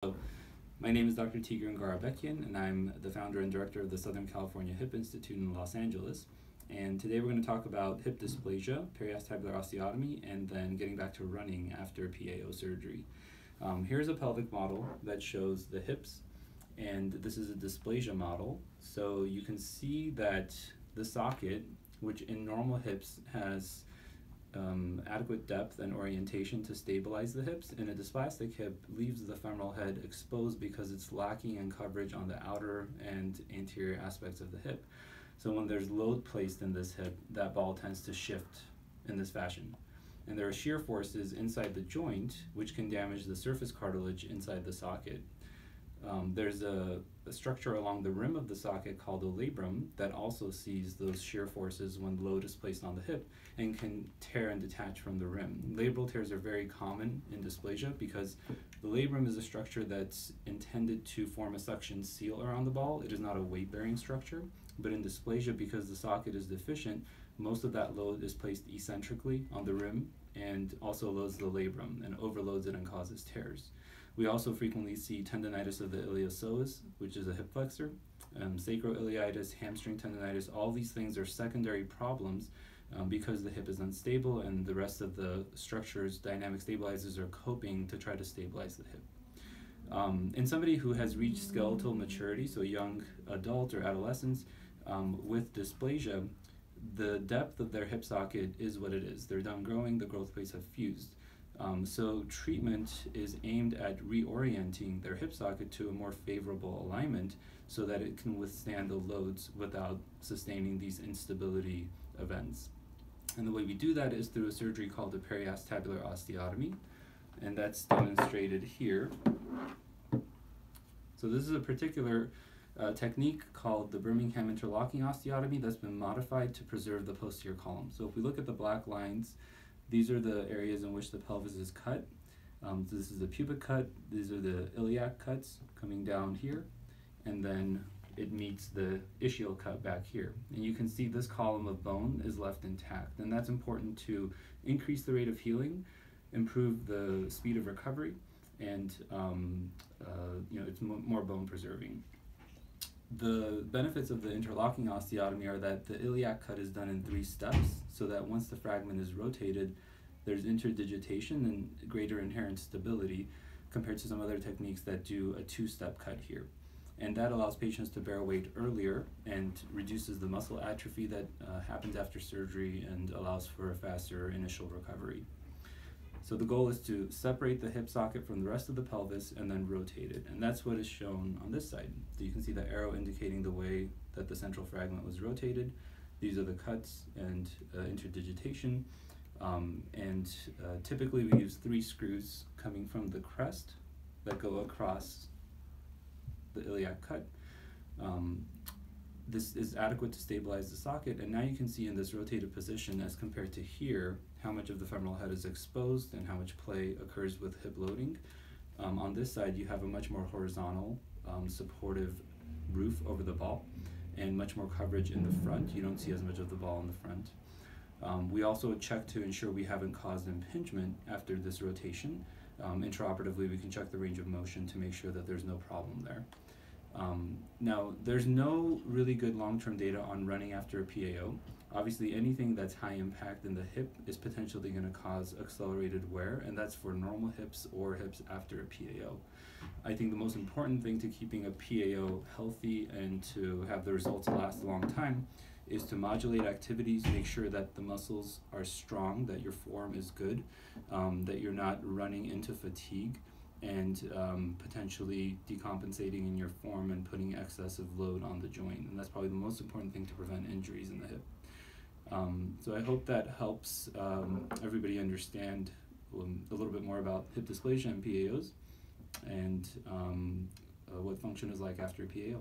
So, my name is Dr. Garabekyan, and I'm the founder and director of the Southern California Hip Institute in Los Angeles. And today we're going to talk about hip dysplasia, periacetabular osteotomy, and then getting back to running after PAO surgery. Here's a pelvic model that shows the hips, and this is a dysplasia model. So you can see that the socket, which in normal hips has adequate depth and orientation to stabilize the hips, in a dysplastic hip leaves the femoral head exposed because it's lacking in coverage on the outer and anterior aspects of the hip. So when there's load placed in this hip, that ball tends to shift in this fashion. And there are shear forces inside the joint which can damage the surface cartilage inside the socket. There's a structure along the rim of the socket called a labrum that also sees those shear forces when load is placed on the hip and can tear and detach from the rim. Labral tears are very common in dysplasia because the labrum is a structure that's intended to form a suction seal around the ball. It is not a weight-bearing structure, but in dysplasia, because the socket is deficient, most of that load is placed eccentrically on the rim and also loads the labrum and overloads it and causes tears. We also frequently see tendonitis of the iliopsoas, which is a hip flexor, sacroiliitis, hamstring tendonitis. All these things are secondary problems because the hip is unstable and the rest of the structures, dynamic stabilizers, are coping to try to stabilize the hip. In somebody who has reached skeletal maturity, so young adult or adolescents with dysplasia, the depth of their hip socket is what it is. They're done growing, the growth plates have fused. So treatment is aimed at reorienting their hip socket to a more favorable alignment so that it can withstand the loads without sustaining these instability events. And the way we do that is through a surgery called a periacetabular osteotomy, and that's demonstrated here. So this is a particular technique called the Birmingham interlocking osteotomy that's been modified to preserve the posterior column. So if we look at the black lines, these are the areas in which the pelvis is cut. So this is the pubic cut, these are the iliac cuts coming down here, and then it meets the ischial cut back here. And you can see this column of bone is left intact, and that's important to increase the rate of healing, improve the speed of recovery, and it's more bone preserving. The benefits of the interlocking osteotomy are that the iliac cut is done in 3 steps, so that once the fragment is rotated, there's interdigitation and greater inherent stability compared to some other techniques that do a 2-step cut here. And that allows patients to bear weight earlier and reduces the muscle atrophy that happens after surgery and allows for a faster initial recovery. So the goal is to separate the hip socket from the rest of the pelvis and then rotate it. And that's what is shown on this side. So you can see the arrow indicating the way that the central fragment was rotated. These are the cuts and interdigitation. Typically we use 3 screws coming from the crest that go across the iliac cut. This is adequate to stabilize the socket, and now you can see in this rotated position as compared to here how much of the femoral head is exposed and how much play occurs with hip loading. On this side you have a much more horizontal supportive roof over the ball and much more coverage in the front. You don't see as much of the ball in the front. We also check to ensure we haven't caused impingement after this rotation. Intraoperatively we can check the range of motion to make sure that there's no problem there. Now, there's no really good long-term data on running after a PAO. Obviously, anything that's high impact in the hip is potentially going to cause accelerated wear, and that's for normal hips or hips after a PAO. I think the most important thing to keeping a PAO healthy and to have the results last a long time is to modulate activities, make sure that the muscles are strong, that your form is good, that you're not running into fatigue, and potentially decompensating in your form and putting excessive load on the joint. And that's probably the most important thing to prevent injuries in the hip. So I hope that helps everybody understand a little bit more about hip dysplasia and PAOs and what function is like after a PAO.